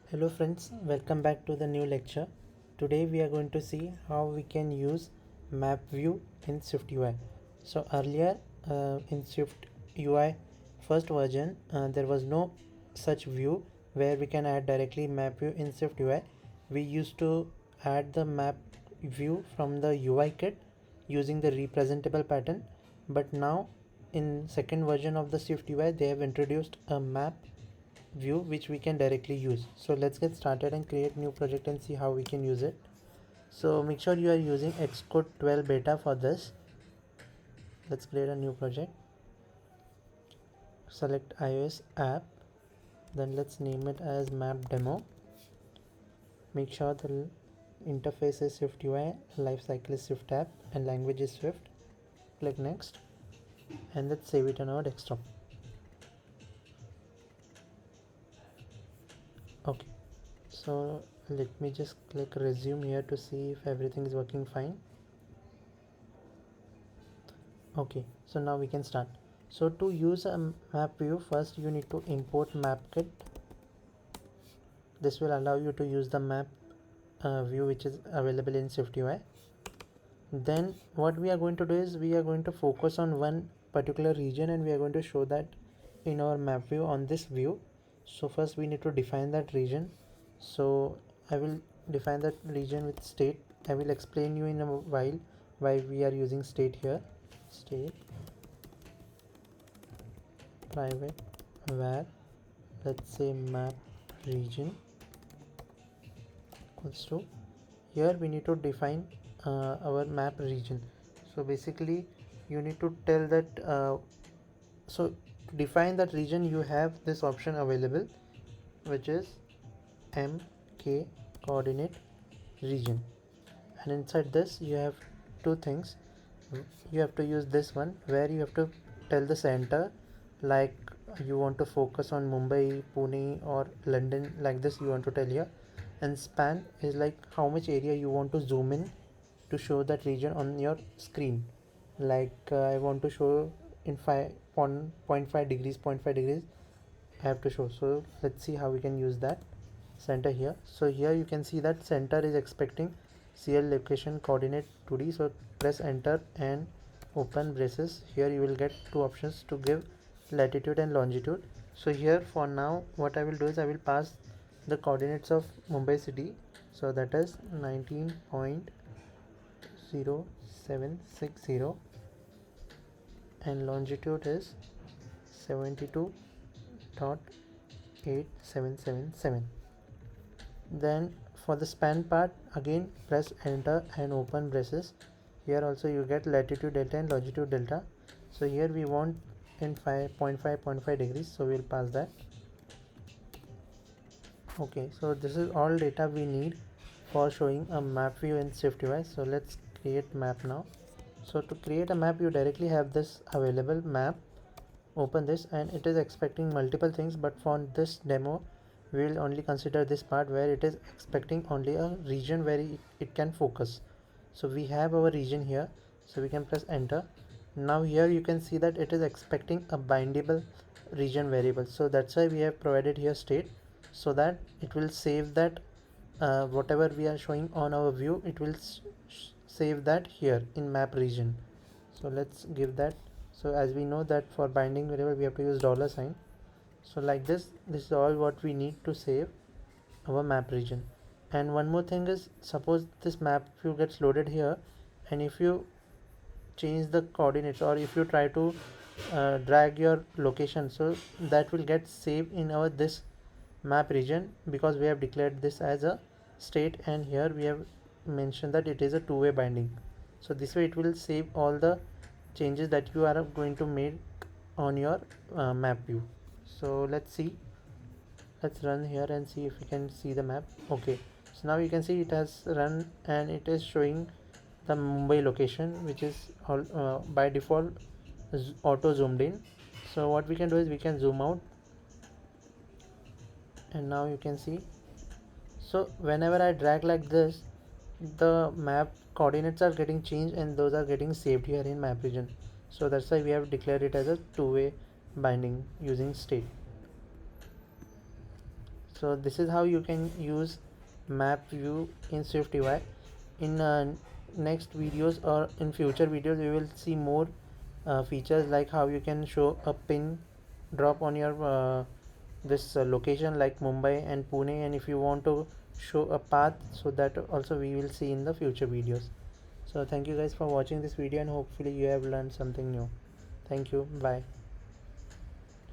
Hello friends, welcome back to the new lecture. Today we are going to see how we can use map view in SwiftUI. So earlier in SwiftUI first version there was no such view where we can add directly map view in SwiftUI. We used to add the map view from the UI kit using the representable pattern, but now in second version of the SwiftUI they have introduced a map view which we can directly use. So let's get started and create new project and see how we can use it. So make sure you are using Xcode 12 beta for this. Let's create a new project. Select iOS app, then let's name it as map demo. Make sure the interface is SwiftUI, lifecycle is Swift app, and language is Swift. Click next and let's save it on our desktop. Okay, so let me just click resume here to see if everything is working fine. Okay, so now we can start. So to use a map view, first you need to import mapkit. This will allow you to use the map view which is available in SwiftUI. Then what we are going to do is we are going to focus on one particular region and we are going to show that in our map view on this view. So first we need to define that region. So I will define that region with state. I will explain you in a while why we are using state here. State private var, let's say map region equals to, here we need to define our map region. So basically you need to tell that so to define that region you have this option available which is mk coordinate region, and inside this you have two things. You have to use this one where you have to tell the center, like you want to focus on Mumbai, Pune or London, like this you want to tell here. And span is like how much area you want to zoom in to show that region on your screen. Like I want to show in 5.5 degrees, 0.5 degrees I have to show. So let's see how we can use that center here. So here you can see that center is expecting CL location coordinate 2D. So press enter and open braces. Here you will get two options to give latitude and longitude. So here for now what I will do is I will pass the coordinates of Mumbai city. So that is 19.0760 and longitude is 72.8777. Then for the span part again press enter and open braces. Here also you get latitude delta and longitude delta. So here we want in 5.5 degrees, so we'll pass that. Okay, so this is all data we need for showing a map view in SwiftUI. So let's create map now. So to create a map you directly have this available map. Open this and it is expecting multiple things, but for this demo we will only consider this part where it is expecting only a region where it can focus. So we have our region here, so we can press enter. Now here you can see that it is expecting a bindable region variable, so that's why we have provided here state, so that it will save that whatever we are showing on our view, it will save that here in map region. So let's give that. So as we know that for binding variable we have to use $sign. So like this is all what we need to save our map region. And one more thing is, suppose this map view gets loaded here and if you change the coordinates or if you try to drag your location, so that will get saved in our this map region because we have declared this as a state and here we have mentioned that it is a two-way binding. So this way it will save all the changes that you are going to make on your map view. So let's run here and see if we can see the map. Okay, so now you can see it has run and it is showing the Mumbai location, which is all by default auto zoomed in. So what we can do is we can zoom out and now you can see. So whenever I drag like this, the map coordinates are getting changed and those are getting saved here in map region. So that's why we have declared it as a two-way binding using state. So this is how you can use map view in SwiftUI. In next videos or in future videos we will see more features, like how you can show a pin drop on your this location like Mumbai and Pune, and if you want to show a path, so that also we will see in the future videos. So thank you guys for watching this video, and hopefully you have learned something new. Thank you. Bye.